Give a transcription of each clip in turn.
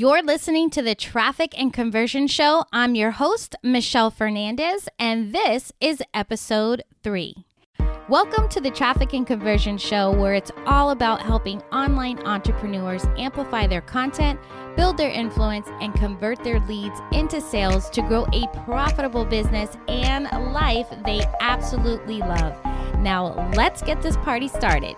You're listening to the Traffic and Conversion Show. I'm your host, Michelle Fernandez, and this is episode 3. Welcome to the Traffic and Conversion Show, where it's all about helping online entrepreneurs amplify their content, build their influence, and convert their leads into sales to grow a profitable business and life they absolutely love. Now, let's get this party started.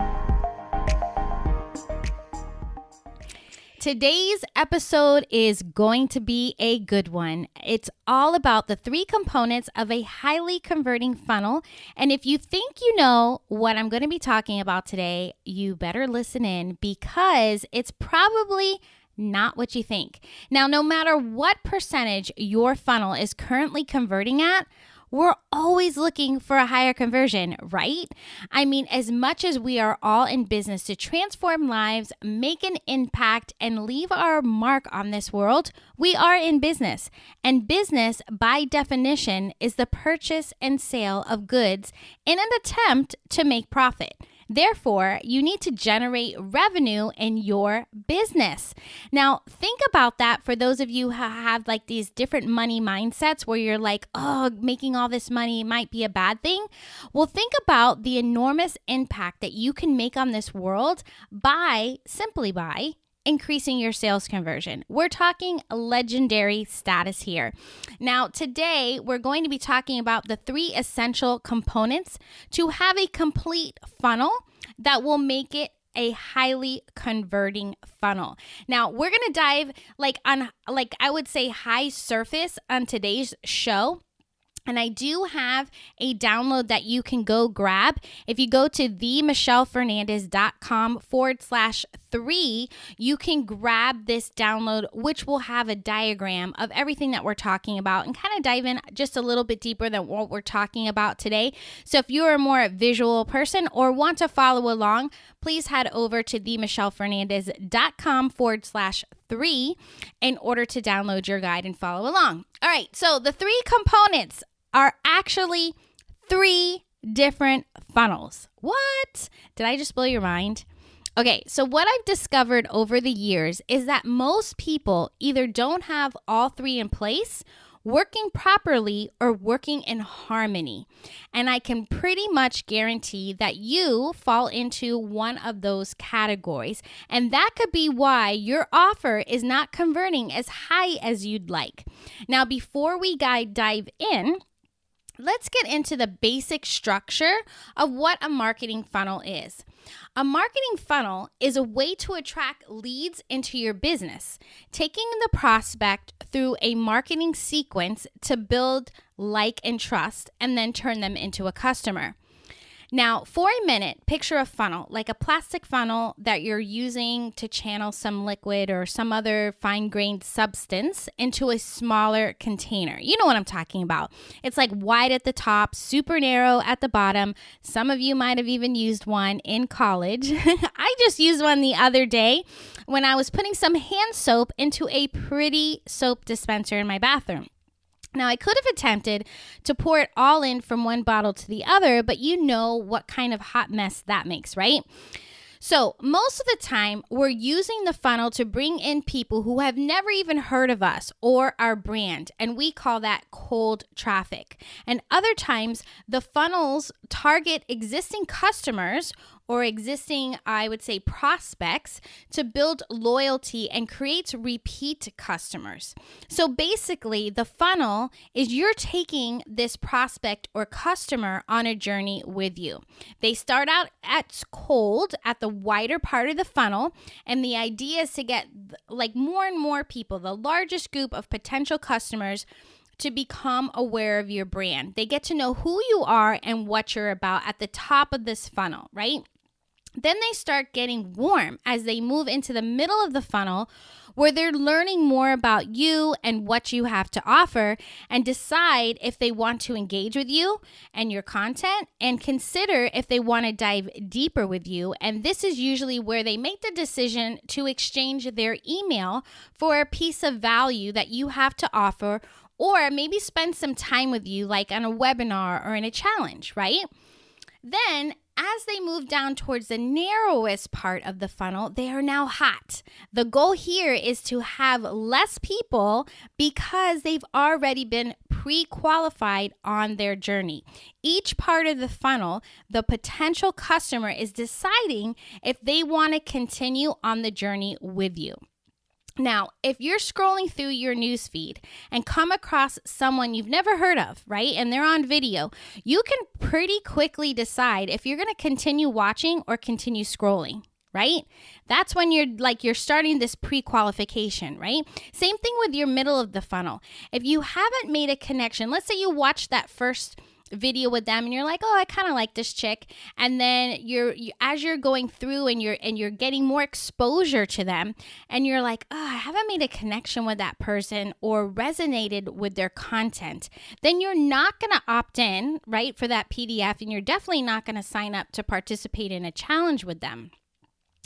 Today's episode is going to be a good one. It's all about the 3 components of a highly converting funnel. And if you think you know what I'm going to be talking about today, you better listen in because it's probably not what you think. Now, no matter what percentage your funnel is currently converting at, we're always looking for a higher conversion, right? I mean, as much as we are all in business to transform lives, make an impact, and leave our mark on this world, we are in business. And business, by definition, is the purchase and sale of goods in an attempt to make profit. Therefore, you need to generate revenue in your business. Now, think about that for those of you who have like these different money mindsets where you're like, oh, making all this money might be a bad thing. Well, think about the enormous impact that you can make on this world simply by increasing your sales conversion. We're talking legendary status here. Now, today, we're going to be talking about the 3 essential components to have a complete funnel that will make it a highly converting funnel. Now, we're going to dive I would say high surface on today's show. And I do have a download that you can go grab. If you go to themichellefernandez.com/3, you can grab this download, which will have a diagram of everything that we're talking about and kind of dive in just a little bit deeper than what we're talking about today. So if you're a more visual person or want to follow along, please head over to themichellefernandez.com/3 in order to download your guide and follow along. All right, so the 3 components are actually 3 different funnels. What? Did I just blow your mind? Okay, so what I've discovered over the years is that most people either don't have all 3 in place, working properly, or working in harmony. And I can pretty much guarantee that you fall into one of those categories. And that could be why your offer is not converting as high as you'd like. Now, before we dive in, let's get into the basic structure of what a marketing funnel is. A marketing funnel is a way to attract leads into your business, taking the prospect through a marketing sequence to build like and trust, and then turn them into a customer. Now, for a minute, picture a funnel, like a plastic funnel that you're using to channel some liquid or some other fine-grained substance into a smaller container. You know what I'm talking about. It's like wide at the top, super narrow at the bottom. Some of you might have even used one in college. I just used one the other day when I was putting some hand soap into a pretty soap dispenser in my bathroom. Now, I could have attempted to pour it all in from one bottle to the other, but you know what kind of hot mess that makes, right? So most of the time, we're using the funnel to bring in people who have never even heard of us or our brand, and we call that cold traffic. And other times, the funnels target existing customers or existing, I would say, prospects to build loyalty and create repeat customers. So basically, the funnel is you're taking this prospect or customer on a journey with you. They start out at cold at the wider part of the funnel, and the idea is to get like more and more people, the largest group of potential customers, to become aware of your brand. They get to know who you are and what you're about at the top of this funnel, right? Then they start getting warm as they move into the middle of the funnel, where they're learning more about you and what you have to offer, and decide if they want to engage with you and your content, and consider if they want to dive deeper with you. And this is usually where they make the decision to exchange their email for a piece of value that you have to offer, or maybe spend some time with you, like on a webinar or in a challenge, right? Then as they move down towards the narrowest part of the funnel, they are now hot. The goal here is to have less people because they've already been pre-qualified on their journey. Each part of the funnel, the potential customer is deciding if they want to continue on the journey with you. Now, if you're scrolling through your newsfeed and come across someone you've never heard of, right, and they're on video, you can pretty quickly decide if you're going to continue watching or continue scrolling, right? That's when you're starting this pre-qualification, right? Same thing with your middle of the funnel. If you haven't made a connection, let's say you watch that first video with them and you're like, oh, I kind of like this chick, and then as you're going through and you're getting more exposure to them, and you're like, oh, I haven't made a connection with that person or resonated with their content, then you're not going to opt in, right, for that PDF, and you're definitely not going to sign up to participate in a challenge with them.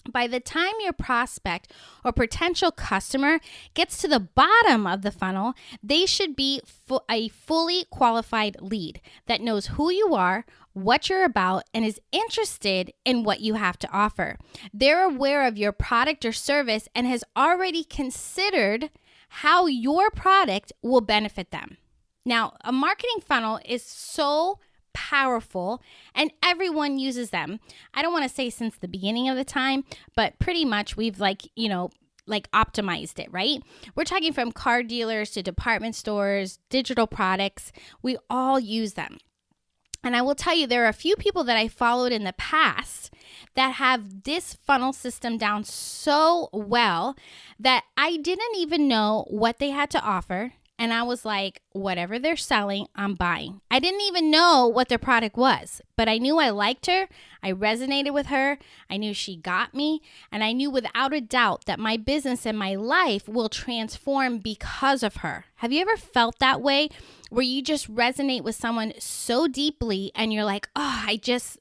By the time your prospect or potential customer gets to the bottom of the funnel, they should be a fully qualified lead that knows who you are, what you're about, and is interested in what you have to offer. They're aware of your product or service and has already considered how your product will benefit them. Now, a marketing funnel is so powerful and everyone uses them. I don't want to say since the beginning of the time, but pretty much we've optimized it, right? We're talking from car dealers to department stores, digital products. We all use them. And I will tell you, there are a few people that I followed in the past that have this funnel system down so well that I didn't even know what they had to offer. And I was like, whatever they're selling, I'm buying. I didn't even know what their product was, but I knew I liked her. I resonated with her. I knew she got me. And I knew without a doubt that my business and my life will transform because of her. Have you ever felt that way, where you just resonate with someone so deeply and you're like, oh, I just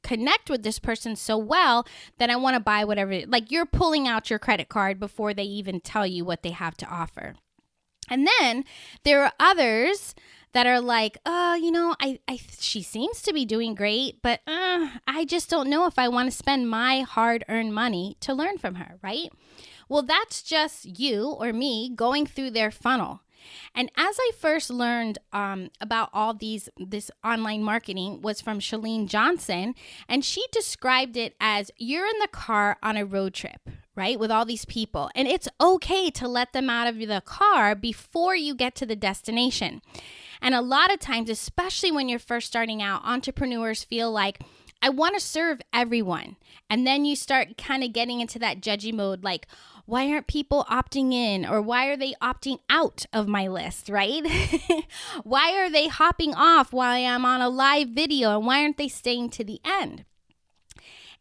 connect with this person so well that I want to buy whatever, like you're pulling out your credit card before they even tell you what they have to offer. And then there are others that are like, she seems to be doing great, but I just don't know if I want to spend my hard-earned money to learn from her, right? Well, that's just you or me going through their funnel. And as I first learned about all this online marketing was from Chalene Johnson, and she described it as you're in the car on a road trip, right, with all these people, and it's okay to let them out of the car before you get to the destination. And a lot of times, especially when you're first starting out, entrepreneurs feel like, I want to serve everyone. And then you start kind of getting into that judgy mode, like, why aren't people opting in, or why are they opting out of my list, right? Why are they hopping off while I'm on a live video, and why aren't they staying to the end?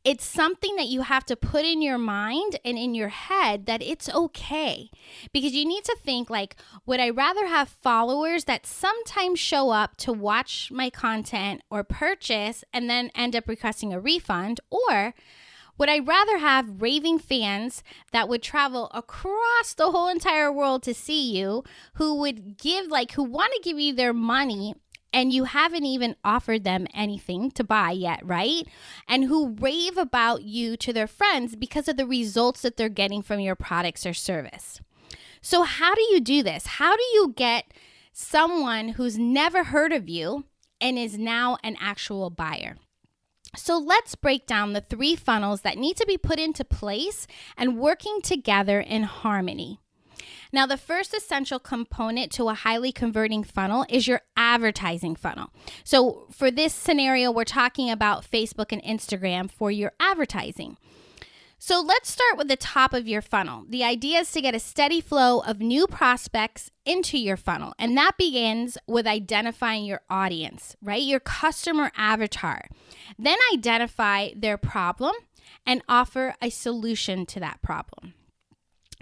It's something that you have to put in your mind and in your head that it's okay, because you need to think like, would I rather have followers that sometimes show up to watch my content or purchase and then end up requesting a refund, or would I rather have raving fans that would travel across the whole entire world to see you, who want to give you their money and you haven't even offered them anything to buy yet, right? And who rave about you to their friends because of the results that they're getting from your products or service. So how do you do this? How do you get someone who's never heard of you and is now an actual buyer? So let's break down the 3 funnels that need to be put into place and working together in harmony. Now, the first essential component to a highly converting funnel is your advertising funnel. So for this scenario, we're talking about Facebook and Instagram for your advertising. So let's start with the top of your funnel. The idea is to get a steady flow of new prospects into your funnel. And that begins with identifying your audience, right? Your customer avatar. Then identify their problem and offer a solution to that problem.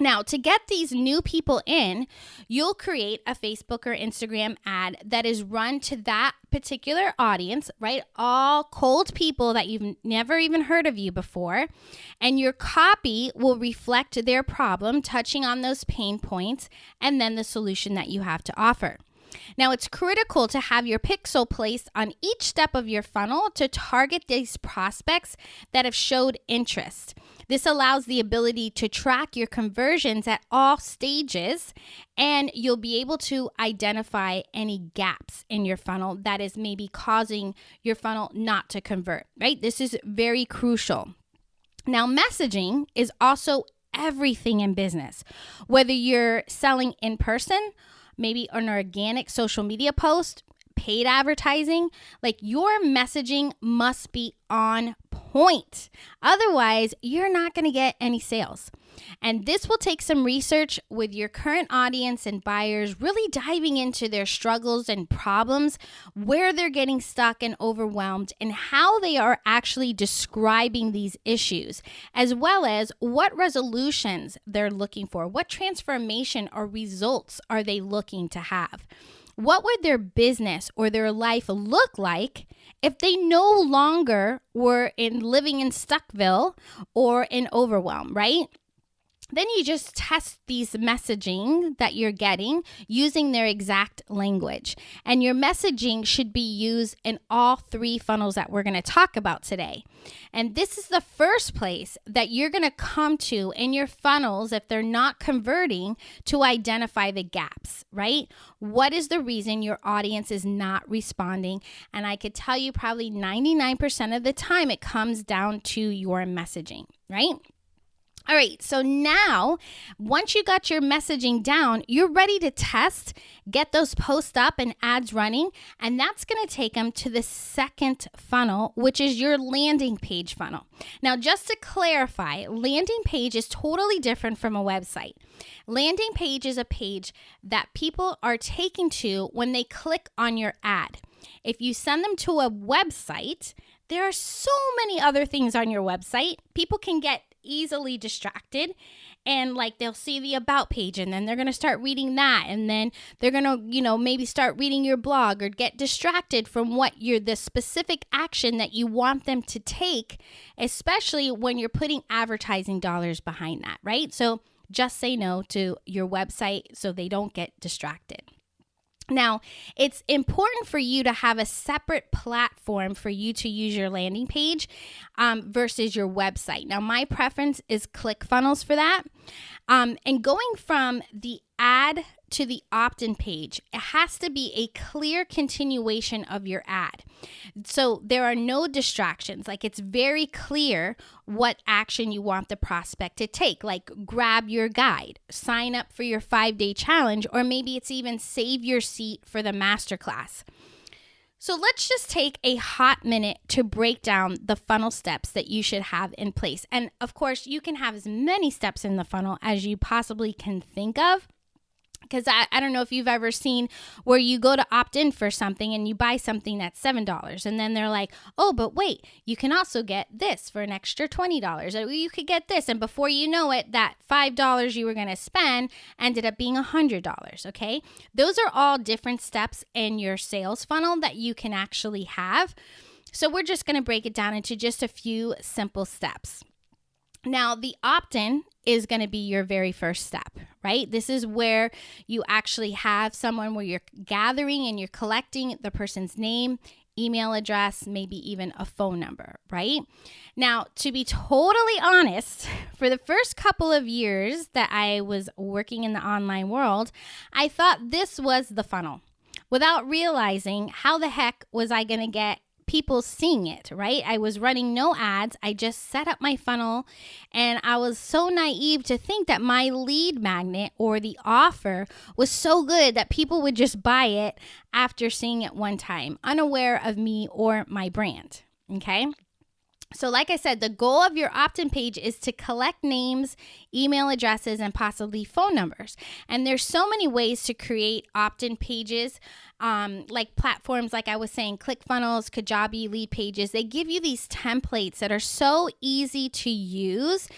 Now, to get these new people in, you'll create a Facebook or Instagram ad that is run to that particular audience, right? All cold people that you've never even heard of you before. And your copy will reflect their problem, touching on those pain points, and then the solution that you have to offer. Now, it's critical to have your pixel placed on each step of your funnel to target these prospects that have showed interest. This allows the ability to track your conversions at all stages, and you'll be able to identify any gaps in your funnel that is maybe causing your funnel not to convert, right? This is very crucial. Now, messaging is also everything in business. Whether you're selling in person, maybe an organic social media post, paid advertising, like your messaging must be on point. Otherwise, you're not going to get any sales. And this will take some research with your current audience and buyers, really diving into their struggles and problems, where they're getting stuck and overwhelmed, and how they are actually describing these issues, as well as what resolutions they're looking for, what transformation or results are they looking to have. What would their business or their life look like if they no longer were living in Stuckville or in overwhelm, right? Then you just test these messaging that you're getting using their exact language. And your messaging should be used in all three funnels that we're going to talk about today. And this is the first place that you're going to come to in your funnels if they're not converting to identify the gaps, right? What is the reason your audience is not responding? And I could tell you probably 99% of the time it comes down to your messaging, right? All right, so now once you got your messaging down, you're ready to test, get those posts up and ads running, and that's going to take them to the second funnel, which is your landing page funnel. Now, just to clarify, landing page is totally different from a website. Landing page is a page that people are taken to when they click on your ad. If you send them to a website, there are so many other things on your website. People can get easily distracted, and like they'll see the about page and then they're going to start reading that, and then they're going to maybe start reading your blog or get distracted from the specific action that you want them to take, especially when you're putting advertising dollars behind that, right? So just say no to your website so they don't get distracted. Now, it's important for you to have a separate platform for you to use your landing page versus your website. Now, my preference is ClickFunnels for that. And going from the ad to the opt-in page, it has to be a clear continuation of your ad. So there are no distractions. Like, it's very clear what action you want the prospect to take, like grab your guide, sign up for your 5-day challenge, or maybe it's even save your seat for the masterclass. So let's just take a hot minute to break down the funnel steps that you should have in place. And of course, you can have as many steps in the funnel as you possibly can think of. Because I don't know if you've ever seen where you go to opt in for something and you buy something that's $7. And then they're like, oh, but wait, you can also get this for an extra $20. Or you could get this. And before you know it, that $5 you were going to spend ended up being $100. Okay. Those are all different steps in your sales funnel that you can actually have. So we're just going to break it down into just a few simple steps. Now, the opt-in is going to be your very first step, right? This is where you actually have someone where you're gathering and you're collecting the person's name, email address, maybe even a phone number, right? Now, to be totally honest, for the first couple of years that I was working in the online world, I thought this was the funnel without realizing how the heck was I going to get people seeing it, right? I was running no ads. I just set up my funnel, and I was so naive to think that my lead magnet or the offer was so good that people would just buy it after seeing it one time, unaware of me or my brand, okay? So like I said, the goal of your opt-in page is to collect names, email addresses, and possibly phone numbers. And there's so many ways to create opt-in pages, like platforms like I was saying, ClickFunnels, Kajabi, Leadpages. They give you these templates that are so easy to use.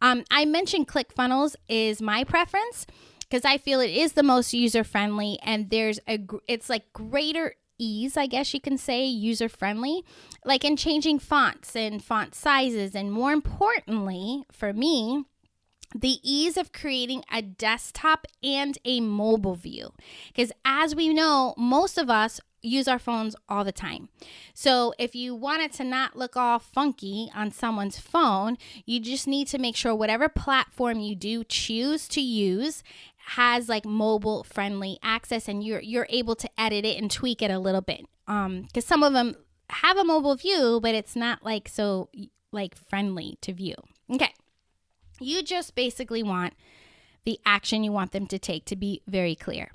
I mentioned ClickFunnels is my preference because I feel it is the most user-friendly, and it's like greater ease, I guess you can say, user-friendly, like in changing fonts and font sizes. And more importantly, for me, the ease of creating a desktop and a mobile view. Because as we know, most of us use our phones all the time. So if you want it to not look all funky on someone's phone, you just need to make sure whatever platform you do choose to use has like mobile friendly access, and you're able to edit it and tweak it a little bit. Because some of them have a mobile view, but it's not like so like friendly to view. Okay. You just basically want the action you want them to take to be very clear.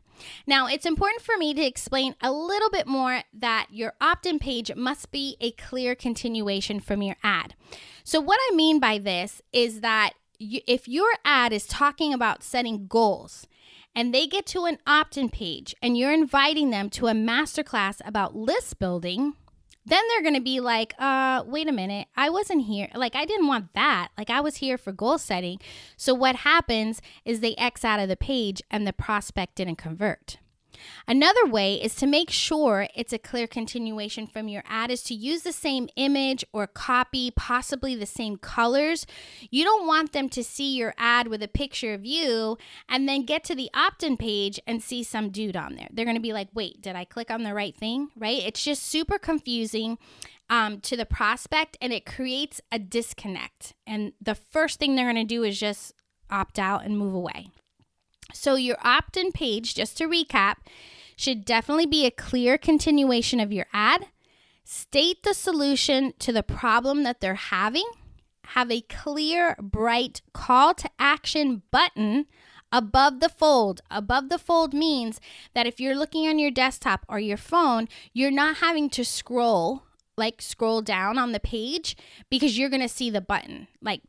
Now, it's important for me to explain a little bit more that your opt-in page must be a clear continuation from your ad. So what I mean by this is that if your ad is talking about setting goals and they get to an opt-in page and you're inviting them to a masterclass about list building, then they're going to be like, wait a minute, I wasn't here. Like, I didn't want that. Like, I was here for goal setting. So what happens is they X out of the page and the prospect didn't convert. Another way is to make sure it's a clear continuation from your ad is to use the same image or copy, possibly the same colors. You don't want them to see your ad with a picture of you and then get to the opt-in page and see some dude on there. They're going to be like, wait, did I click on the right thing? Right? It's just super confusing to the prospect, and it creates a disconnect. And the first thing they're going to do is just opt out and move away. So your opt-in page, just to recap, should definitely be a clear continuation of your ad. State the solution to the problem that they're having. Have a clear, bright call to action button above the fold. Above the fold means that if you're looking on your desktop or your phone, you're not having to scroll down on the page because you're going to see the button. Like,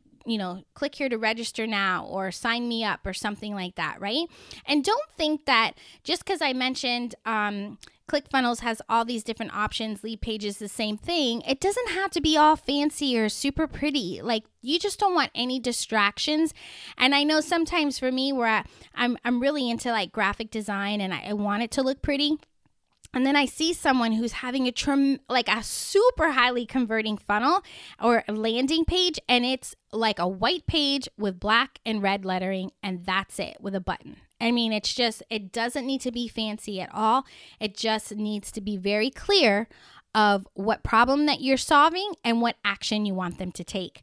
click here to register now or sign me up or something like that, right? And don't think that just because I mentioned ClickFunnels has all these different options, Lead Pages, the same thing. It doesn't have to be all fancy or super pretty. Like, you just don't want any distractions. And I know sometimes for me where I'm really into like graphic design and I want it to look pretty. And then I see someone who's having a super highly converting funnel or landing page, and it's like a white page with black and red lettering, and that's it with a button. I mean, it doesn't need to be fancy at all. It just needs to be very clear of what problem that you're solving and what action you want them to take.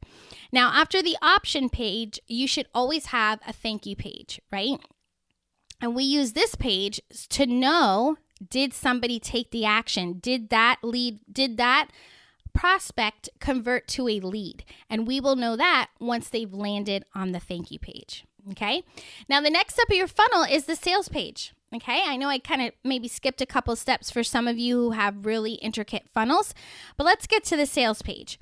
Now, after the option page, you should always have a thank you page, right? And we use this page to know, did somebody take the action? Did that prospect convert to a lead? And we will know that once they've landed on the thank you page. Okay. Now, the next step of your funnel is the sales page. Okay. I know I kind of maybe skipped a couple steps for some of you who have really intricate funnels, but let's get to the sales page.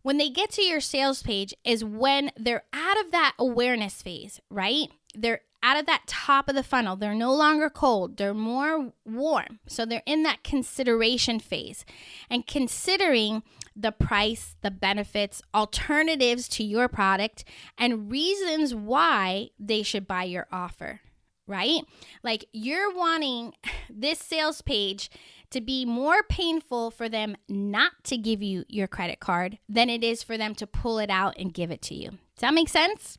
When they get to your sales page is when they're out of that awareness phase, right? They're out of that top of the funnel. They're no longer cold. They're more warm. So they're in that consideration phase and considering the price, the benefits, alternatives to your product, and reasons why they should buy your offer, right? Like, you're wanting this sales page to be more painful for them not to give you your credit card than it is for them to pull it out and give it to you. Does that make sense?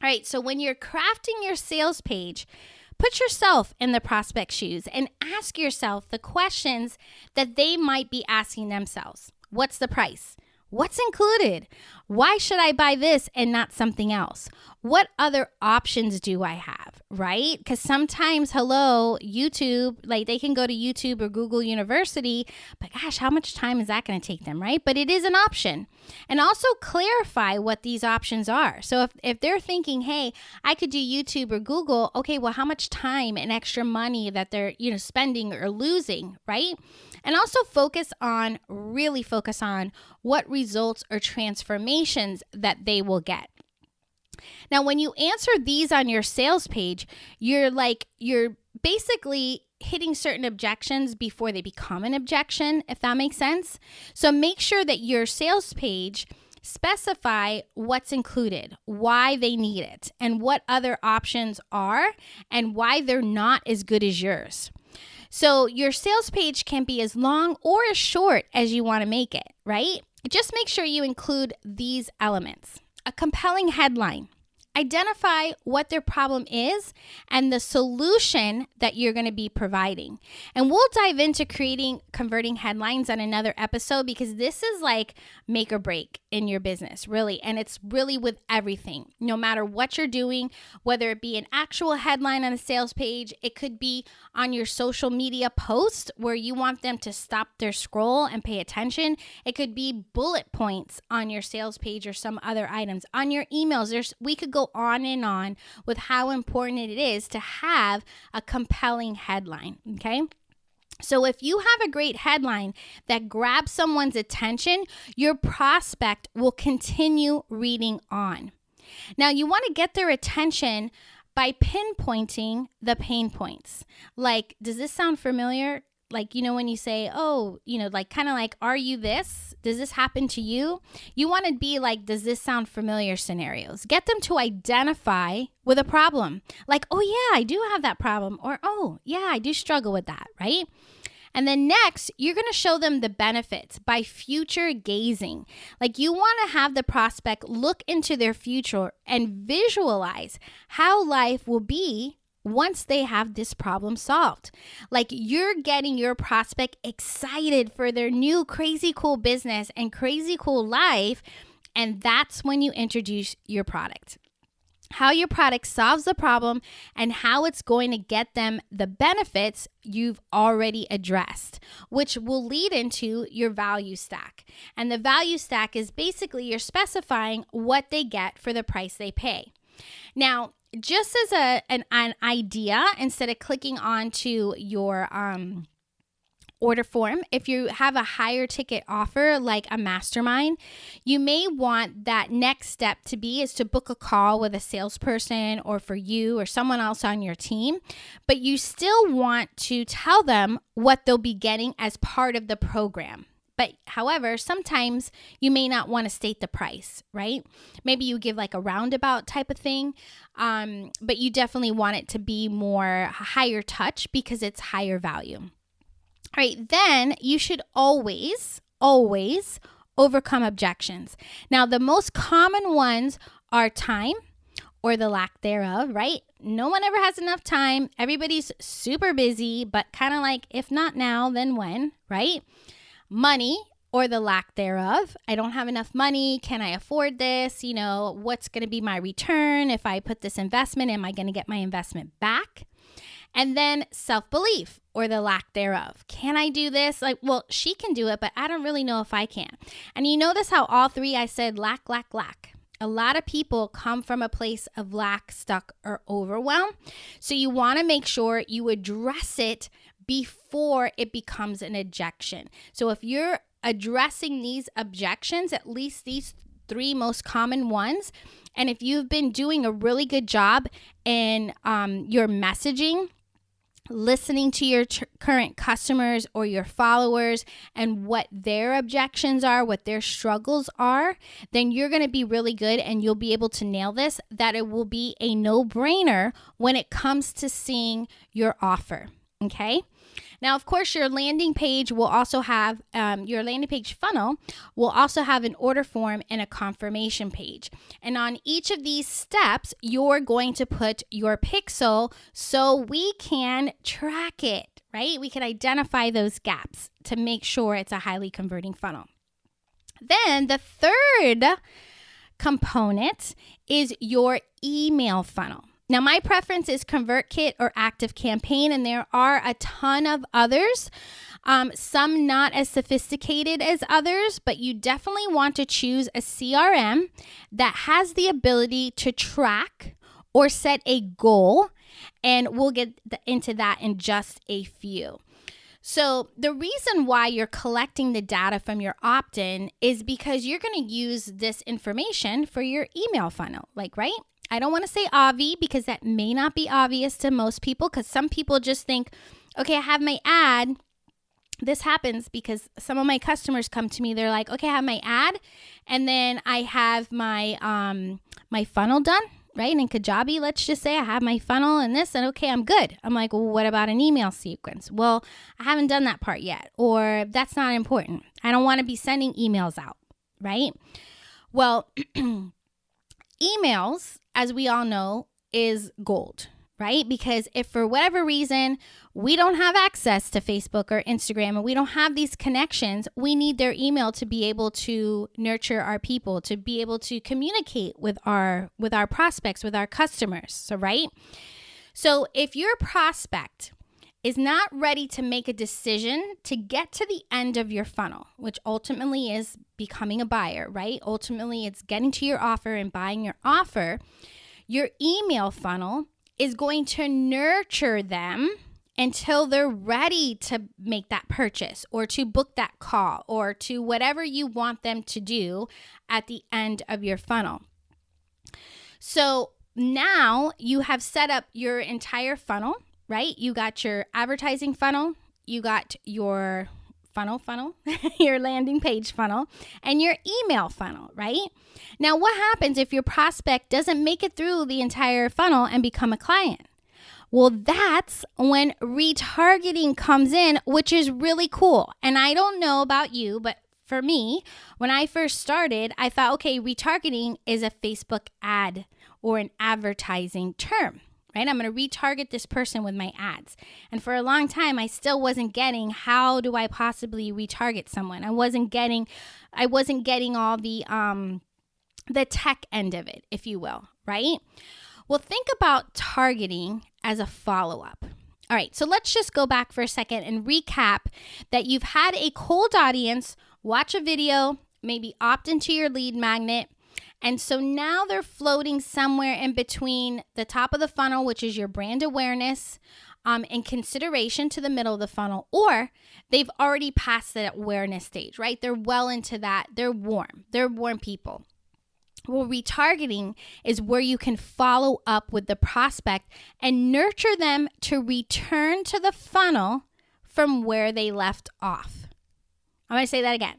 All right, so when you're crafting your sales page, put yourself in the prospect's shoes and ask yourself the questions that they might be asking themselves. What's the price? What's included? Why should I buy this and not something else? What other options do I have, right? Because sometimes, YouTube, like they can go to YouTube or Google University, but gosh, how much time is that going to take them, right? But it is an option. And also clarify what these options are. So if they're thinking, hey, I could do YouTube or Google, okay, well, how much time and extra money that they're, spending or losing, right? And also really focus on what results or transformations that they will get. Now, when you answer these on your sales page, you're basically hitting certain objections before they become an objection, if that makes sense. So make sure that your sales page specify what's included, why they need it, and what other options are, and why they're not as good as yours. So your sales page can be as long or as short as you want to make it, right? Just make sure you include these elements: a compelling headline, Identify what their problem is and the solution that you're going to be providing. And we'll dive into creating converting headlines on another episode, because this is like make or break in your business, really. And it's really with everything, no matter what you're doing, whether it be an actual headline on a sales page, it could be on your social media post where you want them to stop their scroll and pay attention. It could be bullet points on your sales page or some other items on your emails. We could go on and on with how important it is to have a compelling headline, okay? So if you have a great headline that grabs someone's attention, your prospect will continue reading on. Now, you want to get their attention by pinpointing the pain points. Like, does this sound familiar? Like, when you say, oh, like kind of like, are you this? Does this happen to you? You want to be like, does this sound familiar scenarios? Get them to identify with a problem. Like, oh yeah, I do have that problem. Or, oh yeah, I do struggle with that, right? And then next, you're going to show them the benefits by future gazing. Like, you want to have the prospect look into their future and visualize how life will be once they have this problem solved. Like, you're getting your prospect excited for their new crazy cool business and crazy cool life. And that's when you introduce your product. How your product solves the problem and how it's going to get them the benefits you've already addressed, which will lead into your value stack. And the value stack is basically you're specifying what they get for the price they pay. Now, just as an idea, instead of clicking onto your order form, if you have a higher ticket offer like a mastermind, you may want that next step to be is to book a call with a salesperson or for you or someone else on your team. But you still want to tell them what they'll be getting as part of the program. But however, sometimes you may not want to state the price, right? Maybe you give like a roundabout type of thing, but you definitely want it to be more higher touch because it's higher value. All right, then you should always overcome objections. Now, the most common ones are time or the lack thereof, right? No one ever has enough time. Everybody's super busy, but kind of like, if not now, then when, right? Money or the lack thereof. I don't have enough money. Can I afford this? What's going to be my return? If I put this investment, am I going to get my investment back? And then self-belief or the lack thereof. Can I do this? Like, well, she can do it, but I don't really know if I can. And you notice how all three I said lack. A lot of people come from a place of lack, stuck, or overwhelm. So you want to make sure you address it before it becomes an objection. So if you're addressing these objections, at least these three most common ones, and if you've been doing a really good job in your messaging, listening to your current customers or your followers and what their objections are, what their struggles are, then you're going to be really good and you'll be able to nail this, that it will be a no-brainer when it comes to seeing your offer. Okay. Now, of course, your landing page will also have, your landing page funnel will also have an order form and a confirmation page. And on each of these steps, you're going to put your pixel so we can track it, right? We can identify those gaps to make sure it's a highly converting funnel. Then the third component is your email funnel. Now, my preference is ConvertKit or ActiveCampaign, and there are a ton of others, some not as sophisticated as others, but you definitely want to choose a CRM that has the ability to track or set a goal, and we'll get into that in just a few. So the reason why you're collecting the data from your opt-in is because you're going to use this information for your email funnel, right? I don't want to say obvi because that may not be obvious to most people, because some people just think, okay, I have my ad. This happens because some of my customers come to me. They're like, okay, I have my ad and then I have my my funnel done, right? In Kajabi, let's just say I have my funnel and this, and okay, I'm good. I'm like, well, what about an email sequence? Well, I haven't done that part yet, or that's not important. I don't want to be sending emails out, right? Well, emails as we all know, is gold, right? Because if for whatever reason we don't have access to Facebook or Instagram and we don't have these connections, we need their email to be able to nurture our people, to be able to communicate with our prospects, with our customers. So, right? So if your prospect is not ready to make a decision to get to the end of your funnel, which ultimately is becoming a buyer, right? Ultimately, it's getting to your offer and buying your offer. Your email funnel is going to nurture them until they're ready to make that purchase or to book that call or to whatever you want them to do at the end of your funnel. So now you have set up your entire funnel, right? You got your advertising funnel, you got your funnel, your landing page funnel, and your email funnel, right? Now, what happens if your prospect doesn't make it through the entire funnel and become a client? Well, that's when retargeting comes in, which is really cool. And I don't know about you, but for me, when I first started, I thought, okay, retargeting is a Facebook ad or an advertising term, right? I'm going to retarget this person with my ads. And for a long time, I still wasn't getting, how do I possibly retarget someone? I wasn't getting all the tech end of it, if you will, right? Well, think about targeting as a follow-up. All right, so let's just go back for a second and recap that you've had a cold audience watch a video, maybe opt into your lead magnet, and so now they're floating somewhere in between the top of the funnel, which is your brand awareness, and consideration to the middle of the funnel, or they've already passed that awareness stage, right? They're well into that. They're warm people. Well, retargeting is where you can follow up with the prospect and nurture them to return to the funnel from where they left off. I'm going to say that again.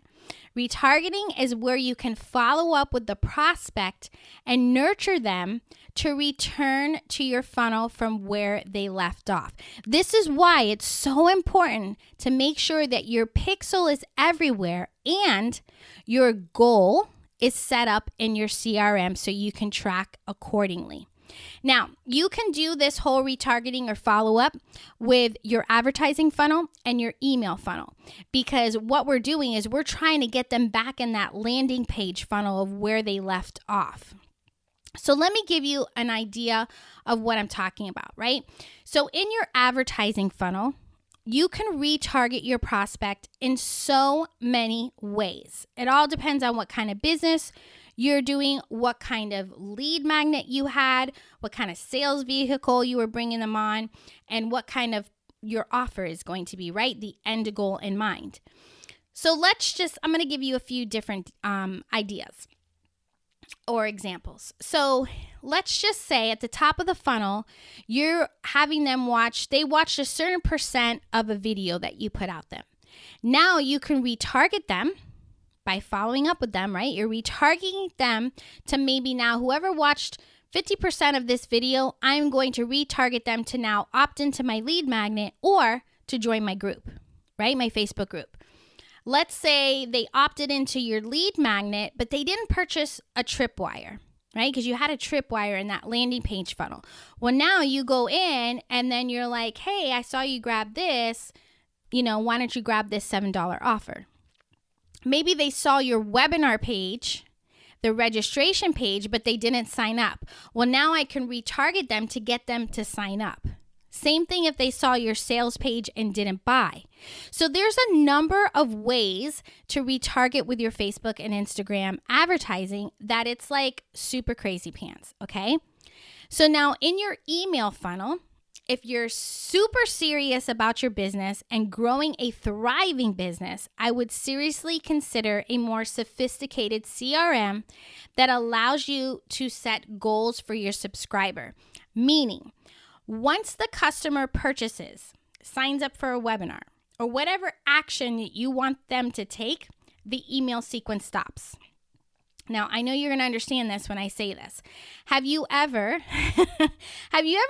Retargeting is where you can follow up with the prospect and nurture them to return to your funnel from where they left off. This is why it's so important to make sure that your pixel is everywhere and your goal is set up in your CRM so you can track accordingly. Now, you can do this whole retargeting or follow-up with your advertising funnel and your email funnel, because what we're doing is we're trying to get them back in that landing page funnel of where they left off. So let me give you an idea of what I'm talking about, right? So in your advertising funnel, you can retarget your prospect in so many ways. It all depends on what kind of business you're doing, what kind of lead magnet you had, what kind of sales vehicle you were bringing them on, and what kind of your offer is going to be, right? The end goal in mind. So I'm going to give you a few different ideas or examples. So let's just say at the top of the funnel, you're having them they watched a certain percent of a video that you put out them. Now you can retarget them by following up with them, right? You're retargeting them to maybe now whoever watched 50% of this video, I'm going to retarget them to now opt into my lead magnet or to join my group, right? My Facebook group. Let's say they opted into your lead magnet, but they didn't purchase a tripwire, right? Because you had a tripwire in that landing page funnel. Well, now you go in and then you're like, hey, I saw you grab this. Why don't you grab this $7 offer? Maybe they saw your webinar page, the registration page, but they didn't sign up. Well, now I can retarget them to get them to sign up. Same thing if they saw your sales page and didn't buy. So there's a number of ways to retarget with your Facebook and Instagram advertising that it's like super crazy pants, okay? So now in your email funnel, if you're super serious about your business and growing a thriving business, I would seriously consider a more sophisticated CRM that allows you to set goals for your subscriber. Meaning, once the customer purchases, signs up for a webinar, or whatever action that you want them to take, the email sequence stops. Now, I know you're going to understand this when I say this. Have you ever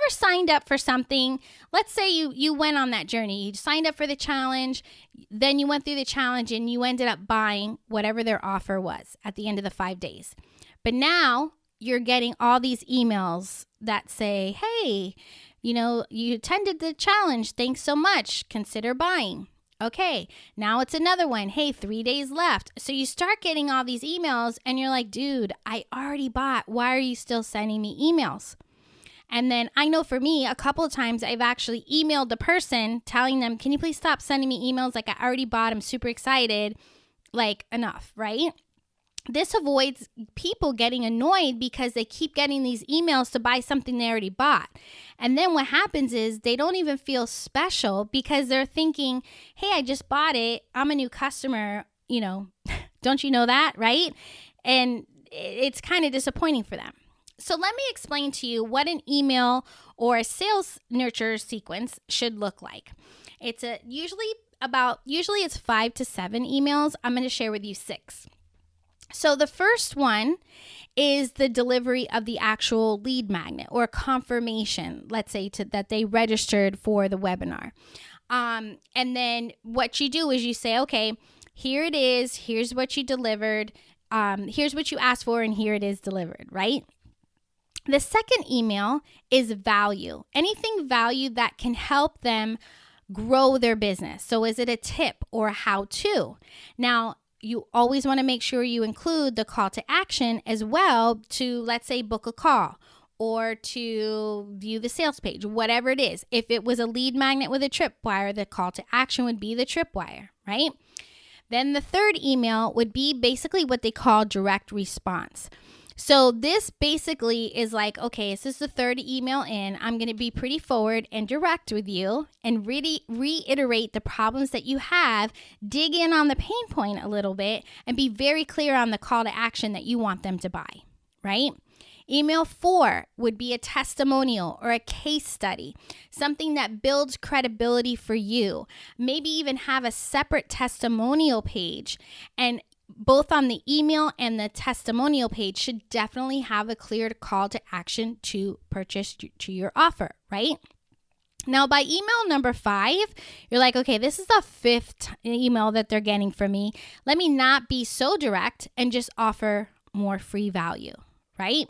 signed up for something? Let's say you went on that journey. You signed up for the challenge, then you went through the challenge and you ended up buying whatever their offer was at the end of the 5 days. But now you're getting all these emails that say, hey, you attended the challenge. Thanks so much. Consider buying. Okay, now it's another one. Hey, 3 days left. So you start getting all these emails and you're like, dude, I already bought. Why are you still sending me emails? And then I know for me, a couple of times I've actually emailed the person telling them, can you please stop sending me emails? Like, I already bought. I'm super excited. Like, enough, right? This avoids people getting annoyed because they keep getting these emails to buy something they already bought. And then what happens is they don't even feel special because they're thinking, hey, I just bought it. I'm a new customer. Don't you know that, right? And it's kind of disappointing for them. So let me explain to you what an email or a sales nurture sequence should look like. It's usually it's 5 to 7 emails. I'm going to share with you 6. So the first one is the delivery of the actual lead magnet or confirmation, let's say that they registered for the webinar. And then what you do is you say, okay, here it is. Here's what you delivered. Here's what you asked for, and here it is delivered, right? The second email is value. Anything value that can help them grow their business. So is it a tip or a how-to? Now, you always want to make sure you include the call to action as well to, let's say, book a call or to view the sales page, whatever it is. If it was a lead magnet with a tripwire, the call to action would be the tripwire, right? Then the third email would be basically what they call direct response. So this basically is like, okay, this is the third email in. I'm going to be pretty forward and direct with you and really reiterate the problems that you have, dig in on the pain point a little bit, and be very clear on the call to action that you want them to buy, right? Email 4 would be a testimonial or a case study, something that builds credibility for you. Maybe even have a separate testimonial page, and both on the email and the testimonial page should definitely have a clear call to action to purchase to your offer, right? Now, by email number 5, you're like, okay, this is the 5th email that they're getting from me. Let me not be so direct and just offer more free value, right?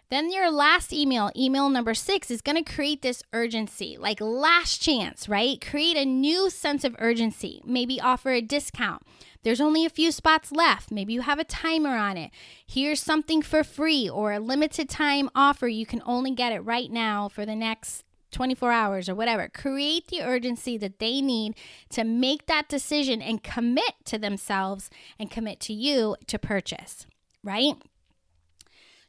Then your last email number 6, is going to create this urgency, like last chance, right? Create a new sense of urgency. Maybe offer a discount. There's only a few spots left. Maybe you have a timer on it. Here's something for free or a limited time offer. You can only get it right now for the next 24 hours or whatever. Create the urgency that they need to make that decision and commit to themselves and commit to you to purchase, right?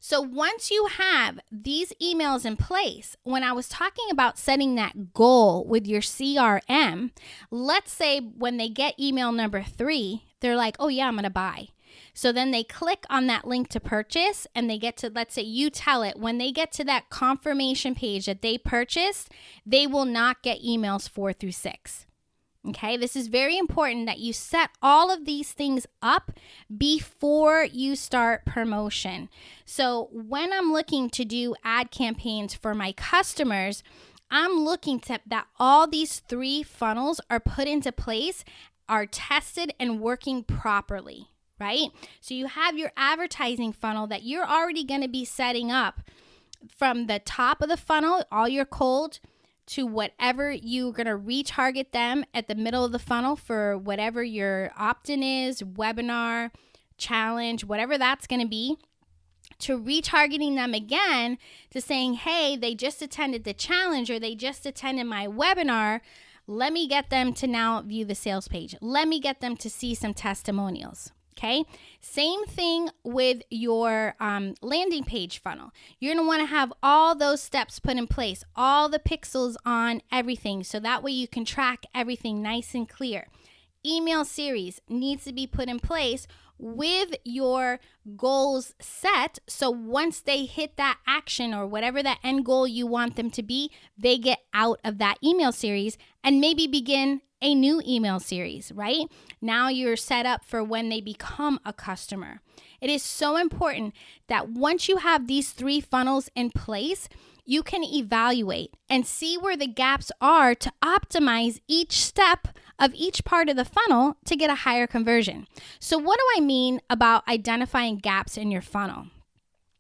So once you have these emails in place, when I was talking about setting that goal with your CRM, let's say when they get email number 3, they're like, oh yeah, I'm going to buy. So then they click on that link to purchase and they get to, let's say you tell it, when they get to that confirmation page that they purchased, they will not get emails 4 through 6. Okay, this is very important that you set all of these things up before you start promotion. So when I'm looking to do ad campaigns for my customers, I'm looking to that all these 3 funnels are put into place, are tested and working properly, right? So you have your advertising funnel that you're already going to be setting up from the top of the funnel, all your cold, to whatever you're going to retarget them at the middle of the funnel for whatever your opt-in is, webinar, challenge, whatever that's going to be, to retargeting them again to saying, hey, they just attended the challenge or they just attended my webinar. Let me get them to now view the sales page. Let me get them to see some testimonials. Okay, same thing with your landing page funnel. You're going to want to have all those steps put in place, all the pixels on everything, so that way you can track everything nice and clear. Email series needs to be put in place with your goals set, so once they hit that action or whatever that end goal you want them to be, they get out of that email series and maybe begin a new email series, right? Now you're set up for when they become a customer. It is so important that once you have these 3 funnels in place, you can evaluate and see where the gaps are to optimize each step of each part of the funnel to get a higher conversion. So what do I mean about identifying gaps in your funnel?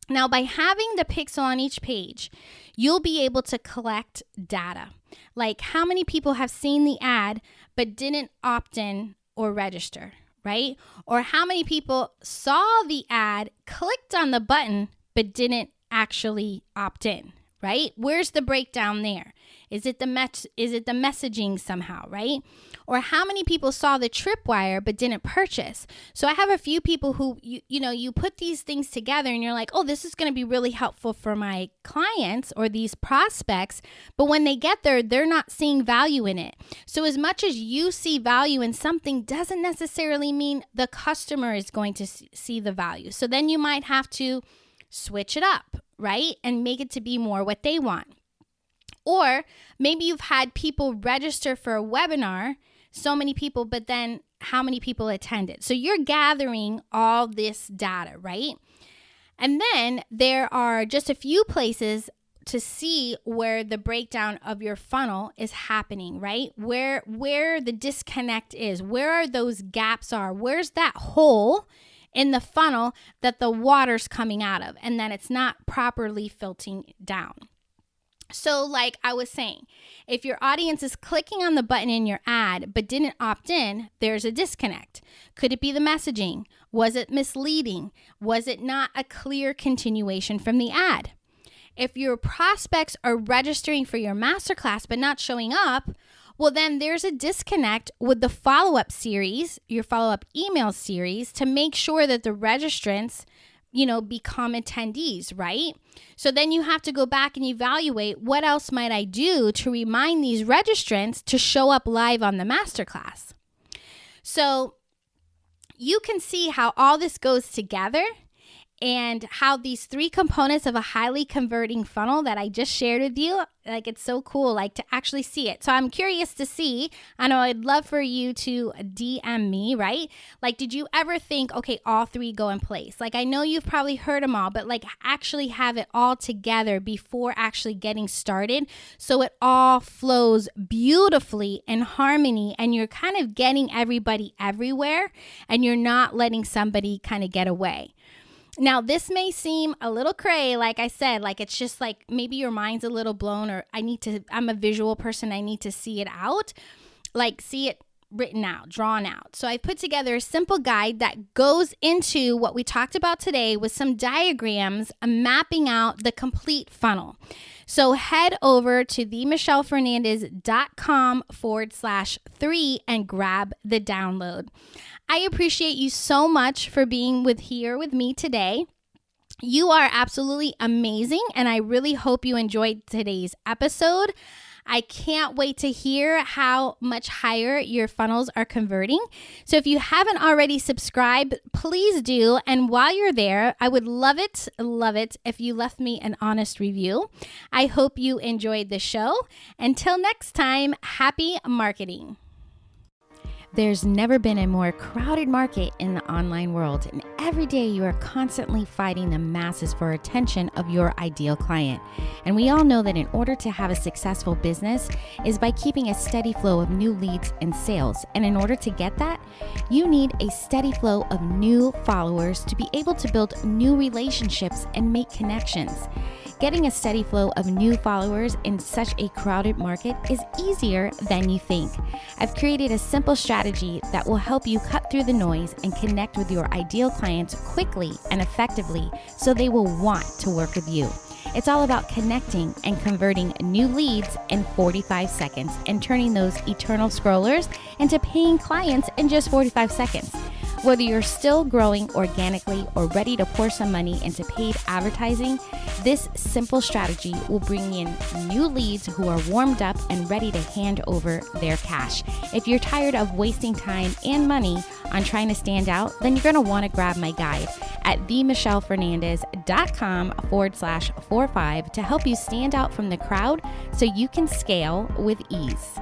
Now, by having the pixel on each page, you'll be able to collect data, like how many people have seen the ad but didn't opt in or register, right? Or how many people saw the ad, clicked on the button, but didn't actually opt in, right? Where's the breakdown there? Is it the messaging somehow, right? Or how many people saw the tripwire but didn't purchase? So I have a few people who, you put these things together and you're like, oh, this is going to be really helpful for my clients or these prospects. But when they get there, they're not seeing value in it. So as much as you see value in something doesn't necessarily mean the customer is going to see the value. So then you might have to switch it up, right? And make it to be more what they want. Or maybe you've had people register for a webinar, so many people, but then how many people attended? So you're gathering all this data, right? And then there are just a few places to see where the breakdown of your funnel is happening, right? Where the disconnect is, where those gaps are, where's that hole in the funnel that the water's coming out of, and then it's not properly filtering down. So like I was saying, if your audience is clicking on the button in your ad but didn't opt in, there's a disconnect. Could it be the messaging? Was it misleading? Was it not a clear continuation from the ad? If your prospects are registering for your masterclass but not showing up, well, then there's a disconnect with the follow-up series, your follow-up email series, to make sure that the registrants become attendees, right? So then you have to go back and evaluate what else might I do to remind these registrants to show up live on the masterclass. So you can see how all this goes together and how these three components of a highly converting funnel that I just shared with you, like it's so cool, like to actually see it. So I'm curious to see, I know I'd love for you to DM me, right? Like, did you ever think, okay, all three go in place? Like, I know you've probably heard them all, but like actually have it all together before actually getting started. So it all flows beautifully in harmony and you're kind of getting everybody everywhere and you're not letting somebody kind of get away. Now, this may seem a little cray, like I said, like it's just like maybe your mind's a little blown or I'm a visual person, I need to see it out, like see it written out, drawn out. So I put together a simple guide that goes into what we talked about today with some diagrams mapping out the complete funnel. So head over to themichellefernandez.com/3 and grab the download. I appreciate you so much for being here with me today. You are absolutely amazing, and I really hope you enjoyed today's episode. I can't wait to hear how much higher your funnels are converting. So if you haven't already subscribed, please do. And while you're there, I would love it if you left me an honest review. I hope you enjoyed the show. Until next time, happy marketing. There's never been a more crowded market in the online world, and every day you are constantly fighting the masses for attention of your ideal client. And we all know that in order to have a successful business is by keeping a steady flow of new leads and sales. And in order to get that, you need a steady flow of new followers to be able to build new relationships and make connections. Getting a steady flow of new followers in such a crowded market is easier than you think. I've created a simple strategy that will help you cut through the noise and connect with your ideal clients quickly and effectively so they will want to work with you. It's all about connecting and converting new leads in 45 seconds and turning those eternal scrollers into paying clients in just 45 seconds. Whether you're still growing organically or ready to pour some money into paid advertising, this simple strategy will bring in new leads who are warmed up and ready to hand over their cash. If you're tired of wasting time and money on trying to stand out, then you're going to want to grab my guide at themichellefernandez.com/45 to help you stand out from the crowd so you can scale with ease.